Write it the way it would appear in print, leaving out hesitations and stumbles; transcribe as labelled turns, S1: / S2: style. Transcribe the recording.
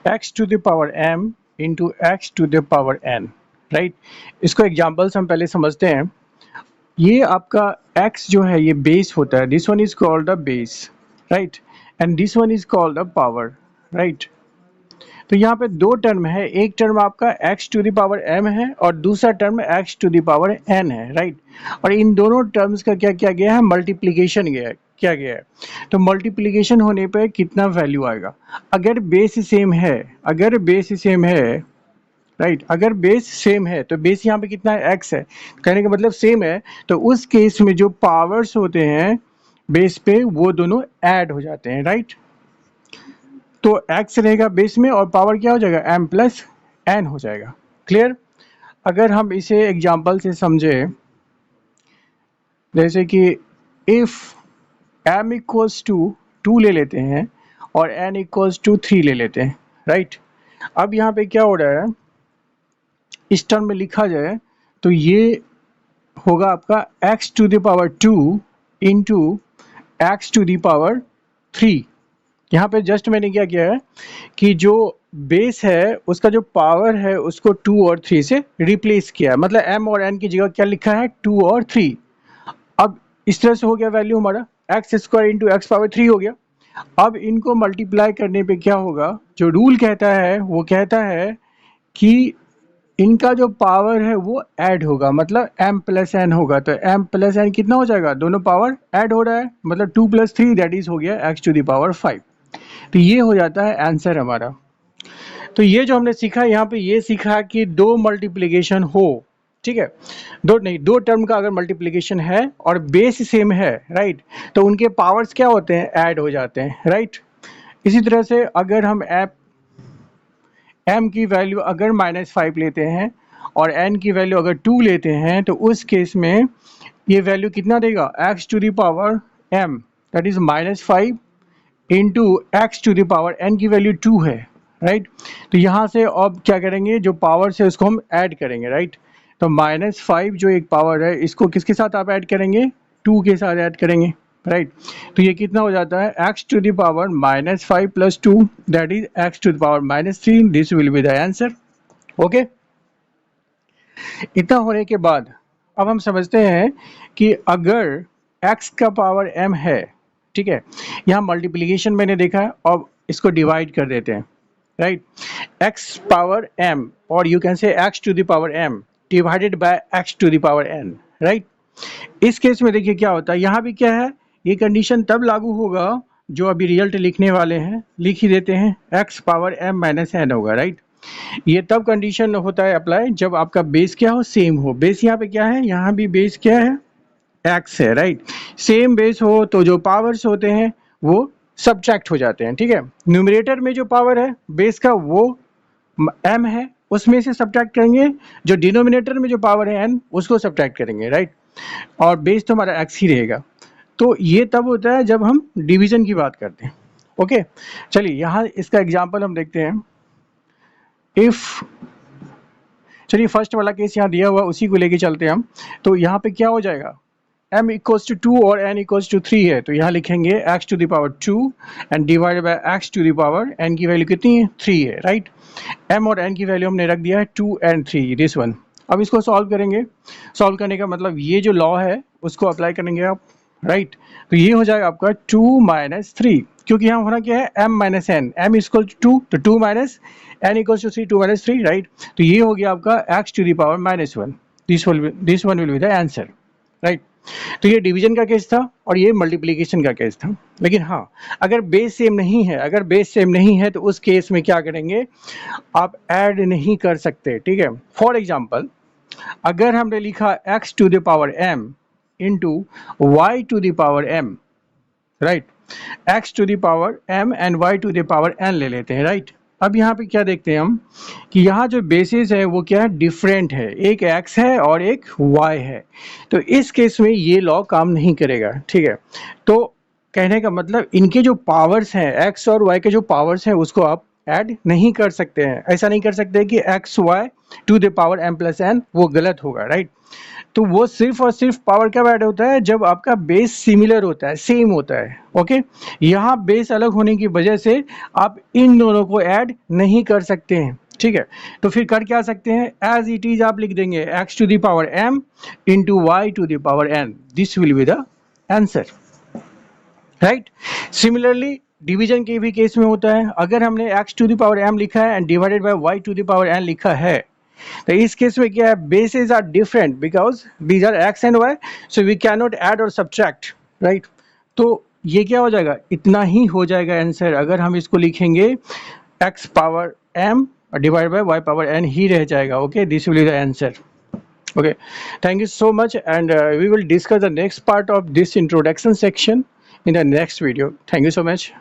S1: X to the power m into x to the power n, right. इसको examples हम पहले समझते हैं। ये आपका x जो है ये बेस होता है, this one is called the base, right, and this one is called the power, right. तो यहाँ पे दो टर्म है, एक टर्म आपका x to the power m है और दूसरा term x to the power n है, राइट। और इन दोनों टर्म्स का क्या किया गया है, मल्टीप्लिकेशन किया गया है। तो मल्टीप्लिकेशन होने पे कितना वैल्यू आएगा, अगर बेस सेम है, अगर बेस सेम है, राइट, अगर बेस सेम है तो बेस यहाँ पे कितना है, x है, कहने का मतलब सेम है, तो उस केस में जो पावर्स होते हैं बेस पे वो दोनों ऐड हो जाते हैं, राइट। तो x रहेगा बेस में और पावर क्या हो जाएगा, m प्लस n हो जाएगा। क्लियर। अगर हम इसे एग्जांपल से समझे, जैसे कि इफ m इक्वल्स टू 2 ले लेते हैं और n इक्वल्स टू 3 ले लेते हैं, राइट। अब यहाँ पे क्या हो रहा है, इस टर्म में लिखा जाए तो ये होगा आपका x to the power 2 into x to the power 3। यहाँ पे जस्ट मैंने क्या किया है कि जो बेस है उसका जो पावर है उसको 2 और 3 से रिप्लेस किया है, मतलब m और n की जगह क्या लिखा है, 2 और 3। अब इस तरह से हो गया वैल्यू हमारा x square into x power 3 हो गया। अब इनको मल्टीप्लाई करने पे क्या होगा, जो रूल कहता है वो कहता है कि इनका जो पावर है वो ऐड होगा, मतलब m प्लस एन होगा। तो m प्लस एन कितना हो जाएगा, दोनों पावर ऐड हो रहा है, मतलब 2 प्लस 3 दैट इज हो गया x टू द पावर 5। तो ये हो जाता है आंसर हमारा। तो ये जो हमने सीखा यहाँ पे, ये सीखा कि दो मल्टीप्लिकेशन हो, ठीक है, दो टर्म का अगर मल्टीप्लिकेशन है और बेस सेम है, राइट, तो उनके पावर्स क्या होते हैं, ऐड हो जाते हैं, राइट। इसी तरह से अगर हम m की वैल्यू अगर -5 लेते हैं और n की वैल्यू अगर 2 लेते हैं तो उस केस में ये वैल्यू कितना देगा, x to the power m that is -5 into x to the power n की वैल्यू 2 है, राइट। तो यहाँ से अब क्या करेंगे, जो पावर्स है उसको हम ऐड करेंगे, राइट। तो -5 जो एक पावर है इसको किसके साथ आप ऐड करेंगे, 2 के साथ ऐड करेंगे, राइट। तो ये कितना हो जाता है, x to the power -5 plus 2 that is x to the power -3, this will be the answer. Okay, इतना होने के बाद अब हम समझते हैं कि अगर x का पावर m है, ठीक है, यहाँ मल्टीप्लिकेशन मैंने देखा है, अब इसको डिवाइड कर देते हैं, राइट। x पावर m और you can say x to the power m divided by x to the power n, right. इस केस में देखिए क्या होता है, यहाँ भी क्या है, ये कंडीशन तब लागू होगा जो अभी रिजल्ट लिखने वाले हैं, लिख ही देते हैं, x power m minus n होगा, राइट। ये तब कंडीशन होता है अप्लाई जब आपका बेस क्या हो, सेम हो। बेस यहाँ पे क्या है, यहाँ भी बेस क्या है, x है, राइट। सेम बेस हो तो जो पावर्स होते हैं वो सब्ट्रैक्ट हो जाते हैं, ठीक है। न्यूमरेटर में जो पावर है बेस का वो m है, उसमें से सब्ट्रैक्ट करेंगे, जो डिनोमिनेटर में जो पावर है n उसको सब्ट्रैक्ट करेंगे, राइट। और बेस तो हमारा x ही रहेगा। तो ये तब होता है जब हम डिवीजन की बात करते हैं। ओके, चलिए यहाँ इसका एग्जाम्पल हम देखते हैं। इफ, चलिए फर्स्ट वाला केस यहाँ दिया हुआ उसी को लेके चलते हैं हम। तो यहाँ पे क्या हो जाएगा, m इक्वल्स टू 2 और n इक्वल्स टू 3 है, तो यहाँ लिखेंगे x to the power 2 and divided by x to the power n की वैल्यू कितनी है, 3 है, राइट। m और n की वैल्यू हमने रख दिया है 2 एंड 3, दिस वन। अब इसको सॉल्व करेंगे, सॉल्व करने का मतलब ये जो लॉ है उसको अप्लाई करेंगे आप, राइट। तो ये हो जाएगा आपका 2 माइनस 3, क्योंकि यहाँ होना क्या है, m minus n, m equal to 2, तो 2 minus n equal to 3, 2 minus 3, right. तो ये हो गया आपका x to the power -1, this one will be the answer, right. तो ये डिवीजन का केस था और ये मल्टीप्लिकेशन का केस था। लेकिन हाँ, अगर बेस सेम नहीं है, अगर बेस सेम नहीं है तो उस केस में क्या करेंगे, आप ऐड नहीं कर सकते, ठीक है। फॉर एग्जांपल, अगर हमने लिखा x to the power m into y to the power m, right, x to the power m and y to the power n ले लेते हैं, राइट। अब यहाँ पे क्या देखते हैं हम कि यहाँ जो बेसिस है वो क्या है, डिफरेंट है, एक x है और एक y है। तो इस केस में ये लॉ काम नहीं करेगा, ठीक है। तो कहने का मतलब इनके जो पावर्स हैं, x और y के जो पावर्स हैं उसको आप ऐड नहीं कर सकते हैं, ऐसा नहीं कर सकते कि x y to the power m plus n, वो गलत होगा, राइट। तो वो सिर्फ और सिर्फ पावर कब ऐड होता है, जब आपका बेस सिमिलर होता है, सेम होता है, ओके। यहाँ बेस अलग होने की वजह से आप इन दोनों को ऐड नहीं कर सकते हैं, ठीक है। तो फिर कर क्या सकते हैं, एज इट इज आप लिख देंगे x to the power m into y to the power n, this will be the answer, right. Similarly division के भी केस में होता है, अगर हमने x to the power m लिखा है and divided by y to the power n लिखा है, तो इस केस में क्या है, bases are different because these are x and y, so we can not add और सब्ट्रैक्ट, राइट। तो ये क्या हो जाएगा, इतना ही हो जाएगा आंसर। अगर हम इसको लिखेंगे x power m divide by y power n ही रह जाएगा, okay, this will be the answer, okay. Thank you so much, and we will discuss the next part of this introduction section in the next video. Thank you so much.